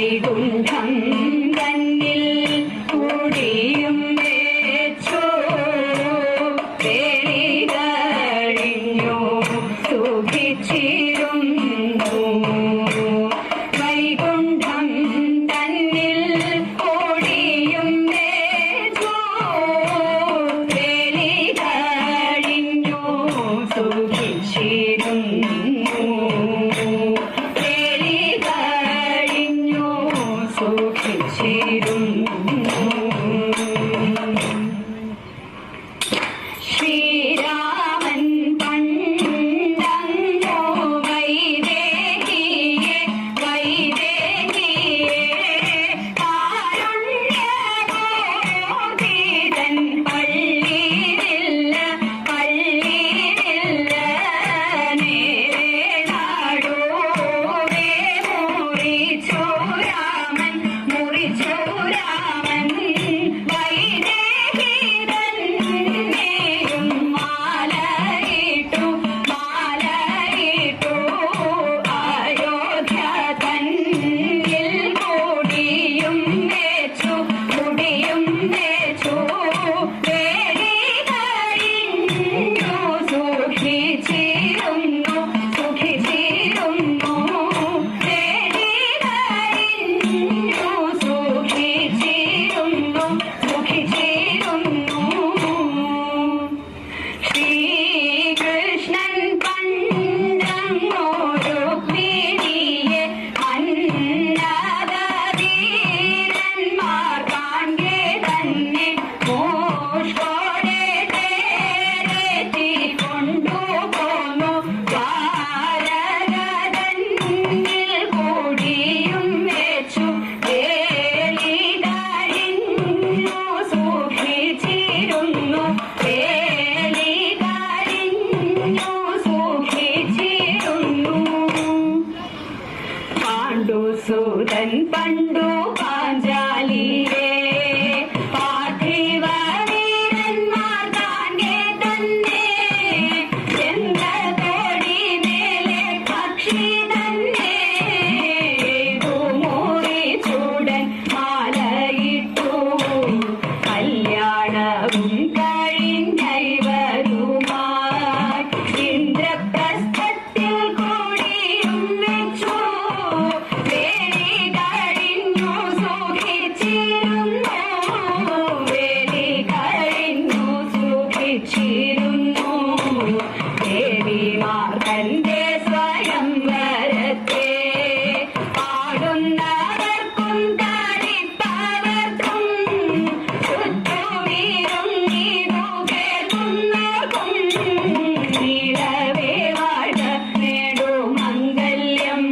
വൈകുണ്ഠം തന്നിൽ കൂടിയും വെച്ചു വേലി കഴിഞ്ഞു സുഖിച്ചിരുന്നു. വൈകുണ്ഠം തന്നിൽ കൂടിയും വെച്ചു വേലി കഴിഞ്ഞു സുഖിച്ചിരുന്നു. ശ്രീരാമൻ പണ്ടങ്ങോ വൈദേഹിയെ കാരുണ്യമോദിതൻ പള്ളിയിലില്ല നേരെ നാടോവേ മുറിച്ചു രാമൻ പാണ്ഡുസൂതൻ പണ്ടു പാഞ്ചാലിയെ പാർത്ഥിവ വീരന്മാർ താനെ തന്നെ ചന്ദ്രകോടി മേലെ പക്ഷി തന്നെ മൂറി ചൂടൻ മാലയിട്ടു കല്യാണവും കഴിഞ്ഞൈവരുമായി ഇന്ദ്രപ്രസ്ഥത്തിൽ കൂടിയും വെച്ചു ദേവിമാർ തന്റെ സ്വയംവരത്തെ പാടുന്നവർക്കും താടിപ്പവർക്കും ചുറ്റുമീറുന്നീതു കേൾക്കുന്നവർക്കും നീളവേ വാഴ നേടുമംഗല്യം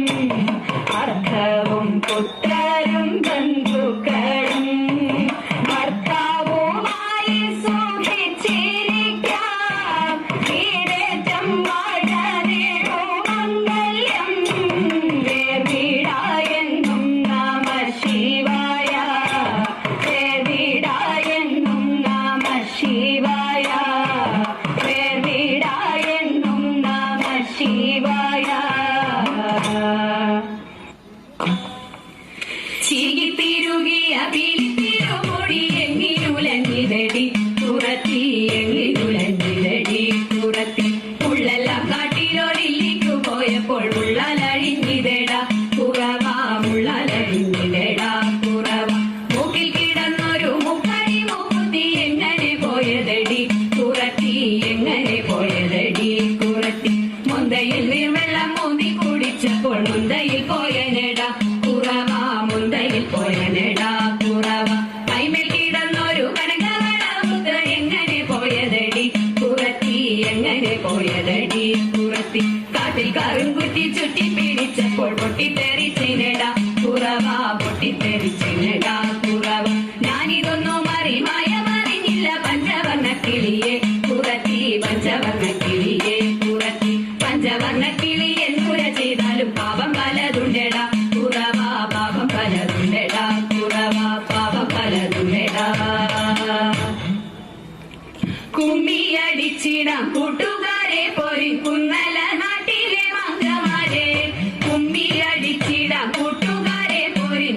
അർത്ഥവും പുത്രരും ബന്ധുക്കളും ഭർത്താവുമായി സുഖിച്ചിരിക്കാം ഈരേറ്റം വാഴ നേടുമംഗല്യം വേർവിടായെന്നും നമ ശിവായ വേർവിടായെന്നും നമ ശിവായ വേർവിടായെന്നും നമ ശിവായ ചികിത്തിരുകിയ പിലിത്തിരുമുടി എങ്ങിനുലഞ്ഞിതടി പുറത്തി എങ്ങിനുലഞ്ഞിതടി പുറത്തി ഉള്ളെല്ലാം കാട്ടിലോടില്ലിക്കു പോയപ്പോൾ ഉള്ളലഴിഞ്ഞിതട കുറവാ ഉള്ളലഴിഞ്ഞിതട കുറവ മൂക്കിൽ കിടന്നൊരു മുക്കടി മൂക്കുത്തി എങ്ങനെ പോയതടി കുറത്തി എങ്ങനെ പോയതടി കുറത്തി മുന്തയിൽ നീർവെള്ളം മൂന്നി കുടിച്ചപ്പോൾ മുന്തയിൽ പോയനെട കുറവ മുന്തയിൽ പോയനെടാ കുറവ കൈമേൽ കിടന്നൊരു കനകവളമുത്ത് എങ്ങനെ പോയതടി കുറത്തി എങ്ങനെ പോയതടി കുറത്തി കാട്ടിൽ കറുംകുറ്റി ചുറ്റി പിടിച്ചപ്പോൾ പൊട്ടിത്തെറിച്ചിനെടാ കുറവ പൊട്ടിത്തെറിച്ചിനെടാ കുറവ ഞാനിതൊന്നും മറിഞ്ഞില്ല പഞ്ചവർണ്ണ കിളിയെ കുറത്തി പഞ്ചവർണ്ണ കിളിയെ കുറത്തി പഞ്ചവർണ്ണ കിളി എന്നുര ചെയ്താലും പാപം പലതുണ്ടെടാ കുറവ പാപം പലതുണ്ടെടാ കുറവ പാപം പലതുണ്ടെടാ കുമ്മിയടിച്ചിടാം കൂട്ടുകാരെ പോരി കുന്നല നാട്ടിലെ മംഗമാരെ കുമ്മിയടിച്ചിടാം കൂട്ടുകാരെ പോരി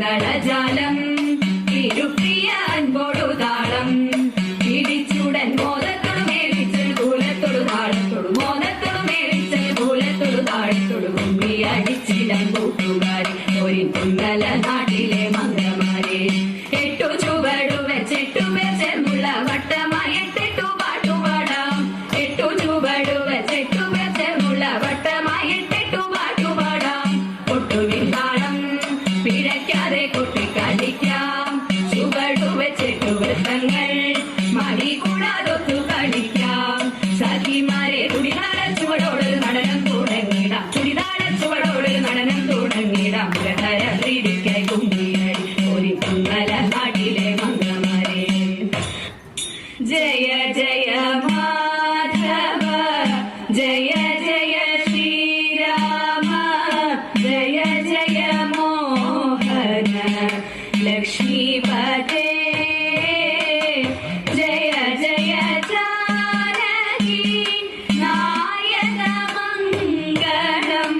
മംഗളജാലം തിരുപ്രിയ അൻപോടു താളം പിടിച്ചുടൻ മോദത്തോടു മേടിച്ച് കൂലത്തോടു താളത്തോടു മോദത്തോടു മേടിച്ച് കൂലത്തോടു താളത്തോടു കുമ്പി അടിച്ചിടം കൂട്ടുകാരി ഒരു കുണ്ടല നാട്ടിലെ മംഗമാരെ എട്ടു ചുവടു വെച്ചെട്ടു വെച്ചുള്ള വട്ടമായി എട്ടെട്ടു പാട്ടുപാടാം എട്ടു ചുവടു വെച്ചെട്ടു വെച്ചുള്ള വട്ടമായി എട്ടെട്ടു പാട്ടുപാടാം ഒട്ടുവിൻ താളം പിഴയ്ക്കാതെ കൊട്ടിക്കളിക്കാം ചുവടു വെച്ചെട്ടു വൃത്തങ്ങൾ മടി കൂടാതൊത്തു കളിക്കാം സഖിമാരെ തുടിതാള ചുവടോട് നടനം തുടങ്ങിടാം തുടിതാള ചുവടോട് നടനം തുടങ്ങിടാം മുരഹര പ്രീതിക്കായി കുമ്പിയടി ഒരു കുന്നല നാട്ടിലെ മംഗമാരെ ജയ ജയ മാധവ ജയ ജയ ശ്രീരാമ ജയ ജയ മോഹന ലക്ഷ്മീപതേ ജയ ജയ ജാനകി നായക മംഗളം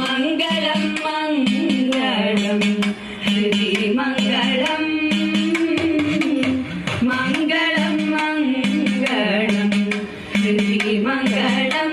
മംഗളം മംഗളം ഹൃദി മംഗളം മംഗളം മംഗളം ഹൃദി മംഗളം